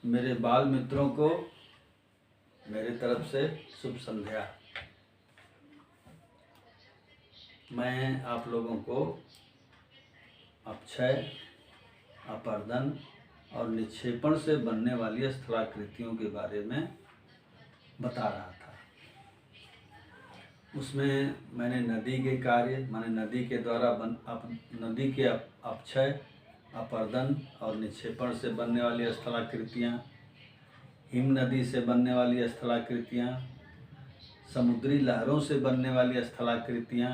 मेरे बाल मित्रों को मेरे तरफ से शुभ संध्या। मैं आप लोगों को अपक्षय, अपर्दन और निक्षेपण से बनने वाली स्थलाकृतियों के बारे में बता रहा था। उसमें मैंने नदी के कार्य माने नदी के द्वारा नदी के अपक्षय, अपर्दन और निक्षेपण से बनने वाली स्थलाकृतियाँ, हिम नदी से बनने वाली स्थलाकृतियाँ, समुद्री लहरों से बनने वाली स्थलाकृतियाँ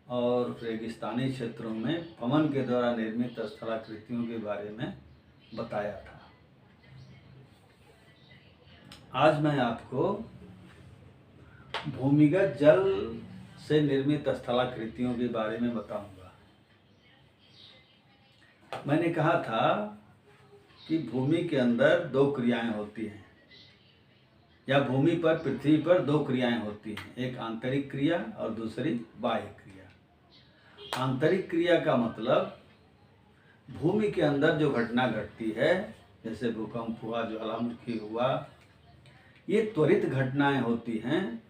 और रेगिस्तानी क्षेत्रों में पवन के द्वारा निर्मित स्थलाकृतियों के बारे में बताया था। आज मैं आपको भूमिगत जल से निर्मित स्थलाकृतियों के बारे में बताऊंगा। मैंने कहा था कि भूमि के अंदर दो क्रियाएं होती हैं, या भूमि पर पृथ्वी पर दो क्रियाएं होती हैं, एक आंतरिक क्रिया और दूसरी बाह्य क्रिया। आंतरिक क्रिया का मतलब भूमि के अंदर जो घटना घटती है, जैसे भूकंप हुआ, ज्वालामुखी हुआ, ये त्वरित घटनाएं होती हैं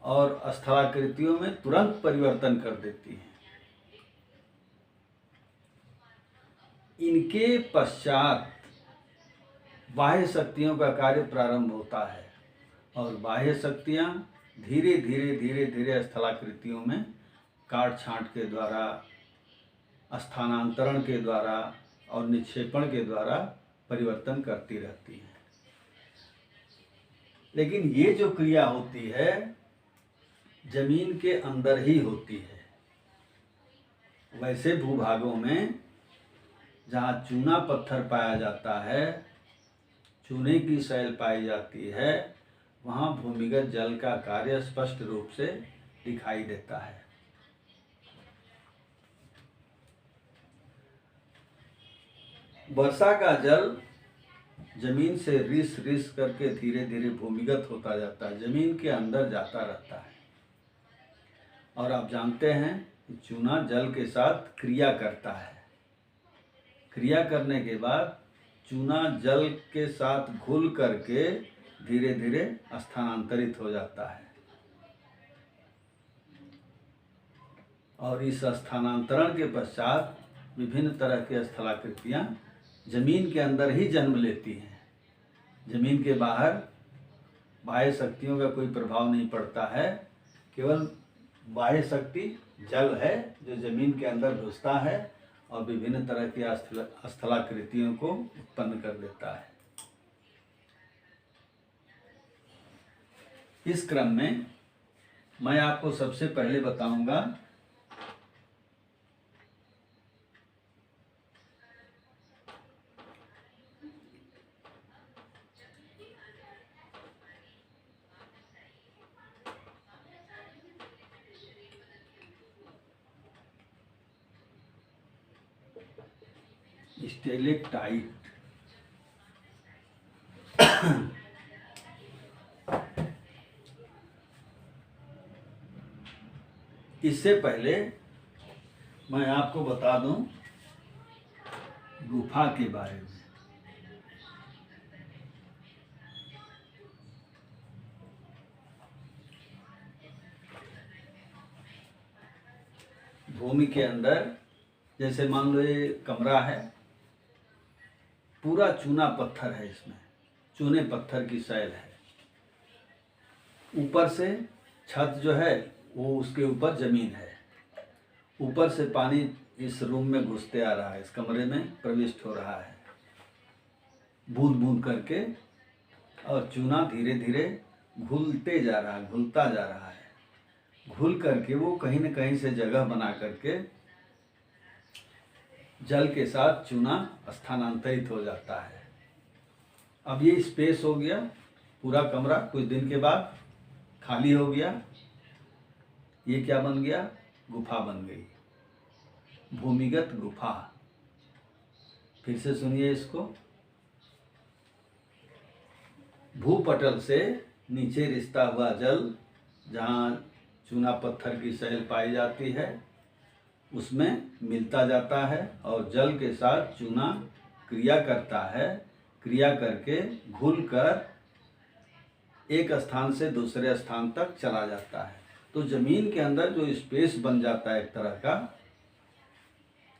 और स्थलाकृतियों में तुरंत परिवर्तन कर देती हैं। इनके पश्चात बाह्य शक्तियों का कार्य प्रारंभ होता है और बाह्य शक्तियाँ धीरे धीरे स्थलाकृतियों में काट छांट के द्वारा, स्थानांतरण के द्वारा और निक्षेपण के द्वारा परिवर्तन करती रहती हैं। लेकिन ये जो क्रिया होती है जमीन के अंदर ही होती है। वैसे भूभागों में जहाँ चूना पत्थर पाया जाता है, चूने की शैल पाई जाती है, वहाँ भूमिगत जल का कार्य स्पष्ट रूप से दिखाई देता है। वर्षा का जल जमीन से रिस करके धीरे धीरे भूमिगत होता जाता है, जमीन के अंदर जाता रहता है। और आप जानते हैं कि चूना जल के साथ क्रिया करता है। क्रिया करने के बाद चूना जल के साथ घुल करके धीरे धीरे स्थानांतरित हो जाता है और इस स्थानांतरण के पश्चात विभिन्न तरह की स्थलाकृतियाँ जमीन के अंदर ही जन्म लेती हैं। जमीन के बाहर बाह्य शक्तियों का कोई प्रभाव नहीं पड़ता है, केवल बाह्य शक्ति जल है जो जमीन के अंदर घुसता है और विभिन्न तरह की स्थलाकृतियों को उत्पन्न कर देता है। इस क्रम में मैं आपको सबसे पहले बताऊंगा स्टेलेक्टाइट। इससे पहले मैं आपको बता दूं गुफा के बारे में। भूमि के अंदर जैसे मान लो ये कमरा है, पूरा चूना पत्थर है, इसमें चूने पत्थर की शैल है। ऊपर से छत जो है वो उसके ऊपर जमीन है। ऊपर से पानी इस रूम में घुसते आ रहा है, इस कमरे में प्रविष्ट हो रहा है बूंद बूंद करके, और चूना धीरे धीरे घुलते जा रहा है, घुलता जा रहा है। घुल करके वो कहीं न कहीं से जगह बना करके जल के साथ चूना स्थानांतरित हो जाता है। अब ये स्पेस हो गया, पूरा कमरा कुछ दिन के बाद खाली हो गया। ये क्या बन गया? गुफा बन गई, भूमिगत गुफा। फिर से सुनिए इसको। भूपटल से नीचे रिसता हुआ जल, जहाँ चूना पत्थर की शैल पाई जाती है, उसमें मिलता जाता है और जल के साथ चूना क्रिया करता है। क्रिया करके घुल कर एक स्थान से दूसरे स्थान तक चला जाता है। तो जमीन के अंदर जो स्पेस बन जाता है एक तरह का,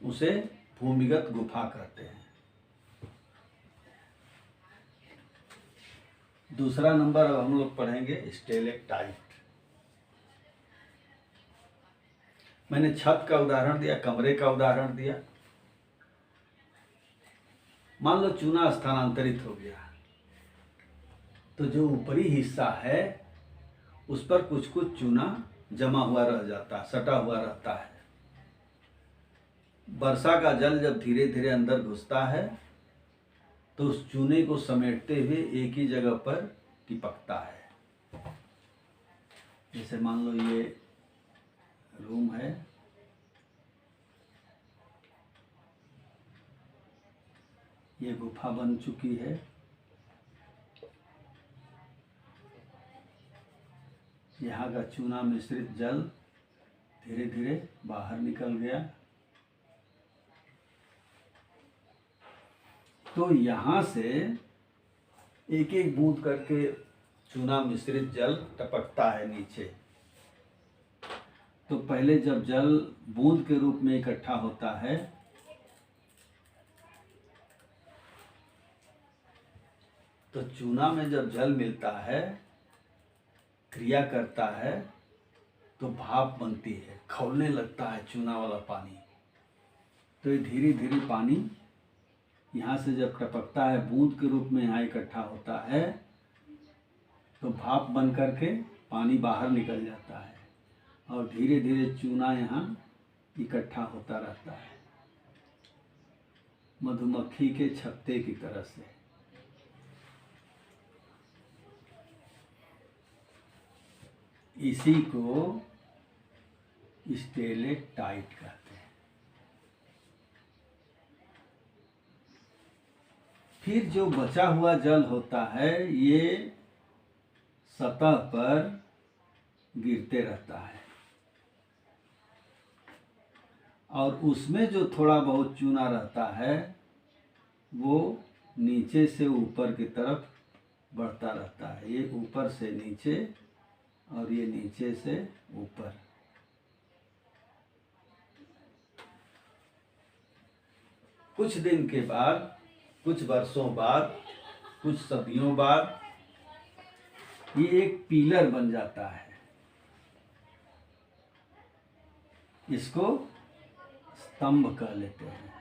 उसे भूमिगत गुफा कहते हैं। दूसरा नंबर अब हम लोग पढ़ेंगे स्टेलेक्टाइट। मैंने छत का उदाहरण दिया, कमरे का उदाहरण दिया। मान लो चूना स्थानांतरित हो गया, तो जो ऊपरी हिस्सा है उस पर कुछ कुछ चूना जमा हुआ रह जाता है, सटा हुआ रहता है। वर्षा का जल जब धीरे धीरे अंदर घुसता है तो उस चूने को समेटते हुए एक ही जगह पर टिपकता है। जैसे मान लो ये रूम है, ये गुफा बन चुकी है। यहाँ का चूना मिश्रित जल धीरे धीरे बाहर निकल गया। तो यहाँ से एक एक बूंद करके चूना मिश्रित जल टपकता है नीचे। तो पहले जब जल बूंद के रूप में इकट्ठा होता है तो चूना में जब जल मिलता है, क्रिया करता है, तो भाप बनती है, खौलने लगता है चूना वाला पानी। तो ये धीरे धीरे पानी यहाँ से जब टपकता है, बूंद के रूप में यहाँ इकट्ठा होता है, तो भाप बन करके पानी बाहर निकल जाता है और धीरे धीरे चूना यहाँ इकट्ठा होता रहता है, मधुमक्खी के छत्ते की तरह से। इसी को स्टेलेक्टाइट कहते हैं। फिर जो बचा हुआ जल होता है ये सतह पर गिरते रहता है और उसमें जो थोड़ा बहुत चूना रहता है वो नीचे से ऊपर की तरफ बढ़ता रहता है। ये ऊपर से नीचे और ये नीचे से ऊपर। कुछ दिन के बाद, कुछ वर्षों बाद, कुछ सदियों बाद ये एक पिलर बन जाता है। इसको स्तंभ कह लेते हैं।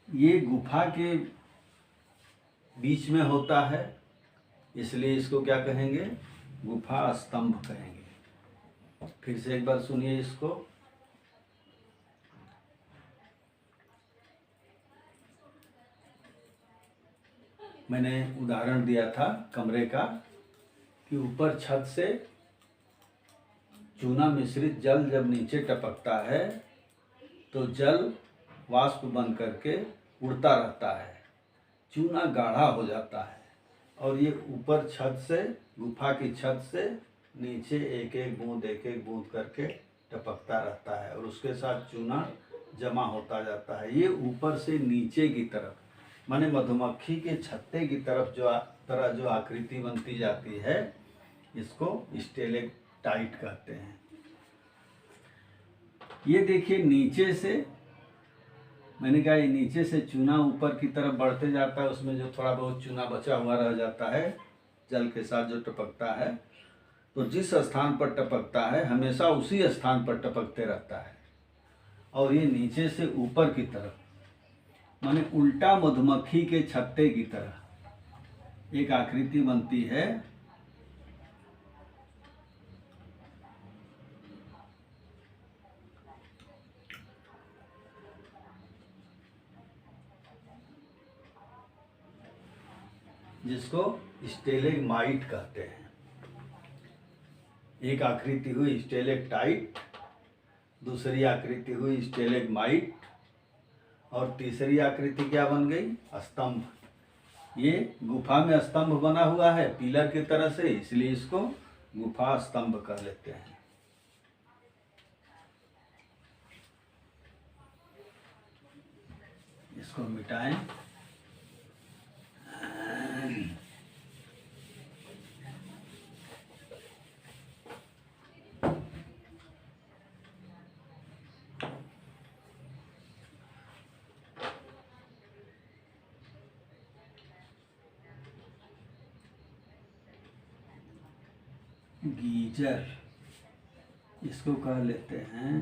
ये गुफा के बीच में होता है, इसलिए इसको क्या कहेंगे? गुफा स्तंभ कहेंगे। फिर से एक बार सुनिए इसको। मैंने उदाहरण दिया था कमरे का कि ऊपर छत से चूना मिश्रित जल जब नीचे टपकता है तो जल वाष्प बन करके उड़ता रहता है, चूना गाढ़ा हो जाता है और ये ऊपर छत से, गुफा की छत से नीचे एक एक बूंद करके टपकता रहता है और उसके साथ चूना जमा होता जाता है। ये ऊपर से नीचे की तरफ, माने मधुमक्खी के छत्ते की तरफ जो आकृति बनती जाती है, इसको स्टेलेक्टाइट कहते हैं। ये देखिए नीचे से, मैंने कहा ये नीचे से चूना ऊपर की तरफ बढ़ते जाता है, उसमें जो थोड़ा बहुत चूना बचा हुआ रह जाता है जल के साथ जो टपकता है, तो जिस स्थान पर टपकता है हमेशा उसी स्थान पर टपकते रहता है। और ये नीचे से ऊपर की तरफ, माने उल्टा मधुमक्खी के छत्ते की तरह एक आकृति बनती है। जिसको स्टेलेग्माइट कहते हैं। एक आकृति हुई स्टेलेक्टाइट, दूसरी आकृति हुई स्टेलेग्माइट और तीसरी आकृति क्या बन गई? स्तंभ। ये गुफा में स्तंभ बना हुआ है पिलर की तरह से, इसलिए इसको गुफा स्तंभ कह लेते हैं। इसको मिटाएं। गीजर इसको कह लेते हैं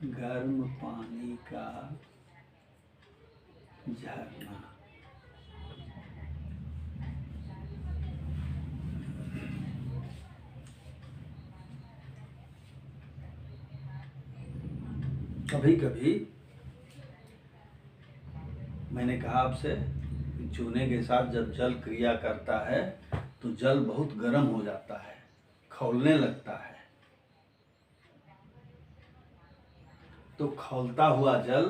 गर्म पानी का झरना। कभी कभी मैंने कहा आपसे कि चूने के साथ जब जल क्रिया करता है तो जल बहुत गर्म हो जाता है, खौलने लगता है। तो खौलता हुआ जल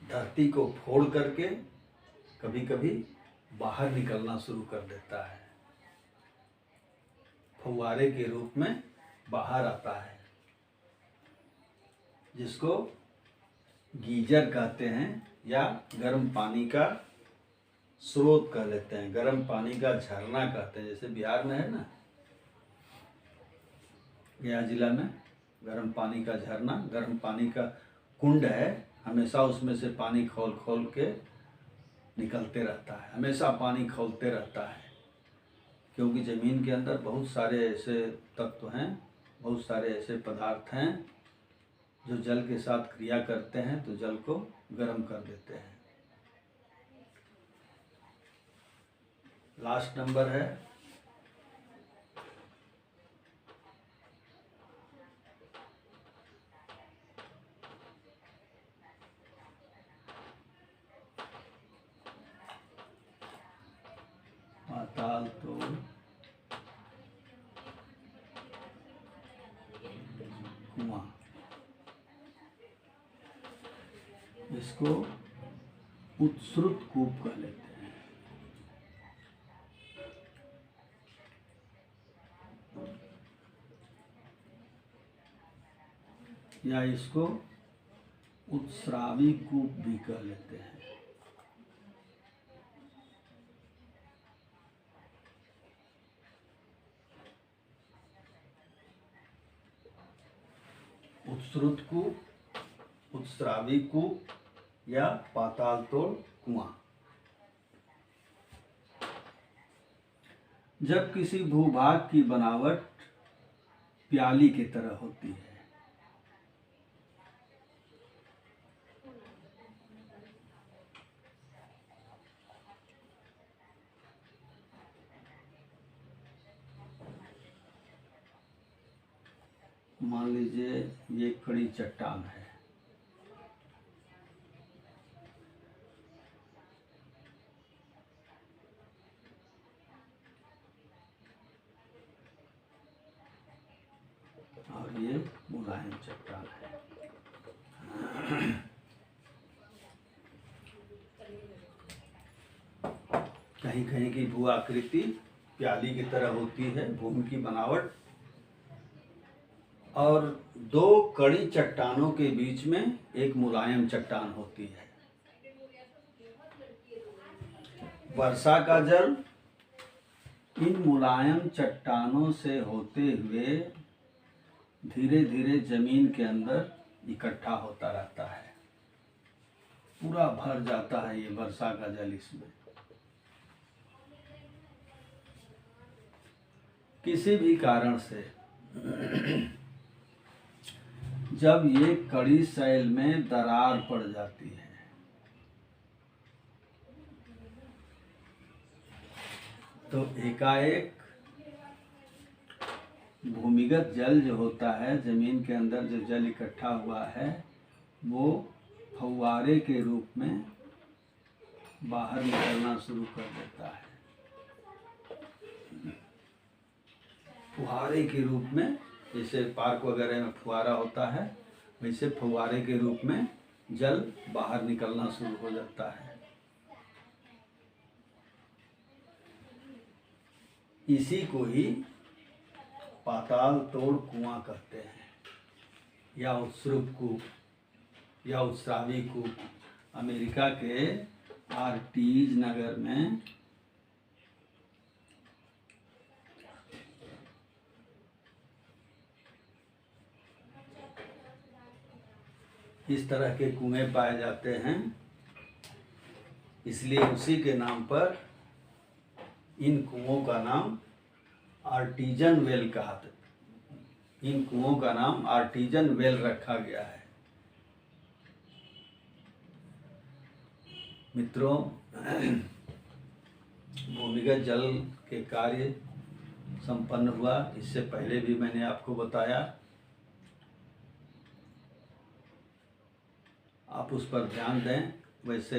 धरती को फोड़ करके कभी कभी बाहर निकलना शुरू कर देता है, फव्वारे के रूप में बाहर आता है, जिसको गीजर कहते हैं या गर्म पानी का स्रोत कह लेते हैं, गर्म पानी का झरना कहते हैं। जैसे बिहार में है ना, गया जिला में गर्म पानी का झरना, गर्म पानी का कुंड है, हमेशा उसमें से पानी खोल खोल के निकलते रहता है, हमेशा पानी खौलते रहता है। क्योंकि ज़मीन के अंदर बहुत सारे ऐसे तत्व हैं, बहुत सारे ऐसे पदार्थ हैं जो जल के साथ क्रिया करते हैं तो जल को गर्म कर देते हैं। लास्ट नंबर है पाताल तोड़ कुआं। इसको उत्सृत कूप कह लेते हैं। या इसको उत्स्रावी कूप भी कह लेते हैं। उत्सृत कूप, उत्स्रावी कूप या पाताल तोड़ कुआं। जब किसी भूभाग की बनावट प्याली की तरह होती है, मान लीजिए ये कड़ी चट्टान है, और ये मुलायम चट्टान है। कहीं कहीं की भू आकृति प्याली की तरह होती है, भूमि की बनावट, और दो कड़ी चट्टानों के बीच में एक मुलायम चट्टान होती है। वर्षा का जल इन मुलायम चट्टानों से होते हुए धीरे धीरे जमीन के अंदर इकट्ठा होता रहता है, पूरा भर जाता है ये वर्षा का जल इसमें। किसी भी कारण से जब ये कड़ी शैल में दरार पड़ जाती है तो एकाएक भूमिगत जल जो होता है, जमीन के अंदर जो जल इकट्ठा हुआ है, वो फव्वारे के रूप में बाहर निकलना शुरू कर देता है। फुहारे के रूप में, जैसे पार्क वगैरह में फुहारा होता है, वैसे फुहारे के रूप में जल बाहर निकलना शुरू हो जाता है। इसी को ही पाताल तोड़ कुआं कहते हैं, या उत्सुक कूप या उत्स्रावी कूप। अमेरिका के आर्टीज नगर में इस तरह के कुएं पाए जाते हैं, इसलिए उसी के नाम पर इन कुओं का नाम आर्टिजन वेल कहा। इन कुओं का नाम आर्टिजन वेल रखा गया है। मित्रों, भूमिगत जल के कार्य संपन्न हुआ, इससे पहले भी मैंने आपको बताया। आप उस पर ध्यान दें। वैसे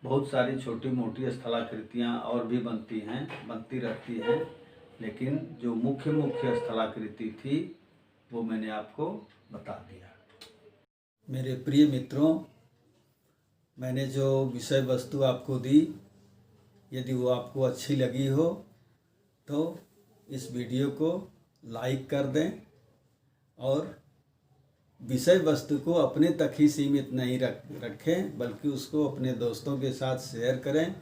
बहुत सारी छोटी मोटी स्थलाकृतियाँ और भी बनती रहती हैं, लेकिन जो मुख्य स्थलाकृति थी वो मैंने आपको बता दिया। मेरे प्रिय मित्रों, मैंने जो विषय वस्तु आपको दी, यदि वो आपको अच्छी लगी हो तो इस वीडियो को लाइक कर दें और विषय वस्तु को अपने तक ही सीमित नहीं रखें, बल्कि उसको अपने दोस्तों के साथ शेयर करें।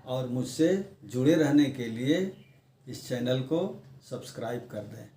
और मुझसे जुड़े रहने के लिए इस चैनल को सब्सक्राइब कर दें।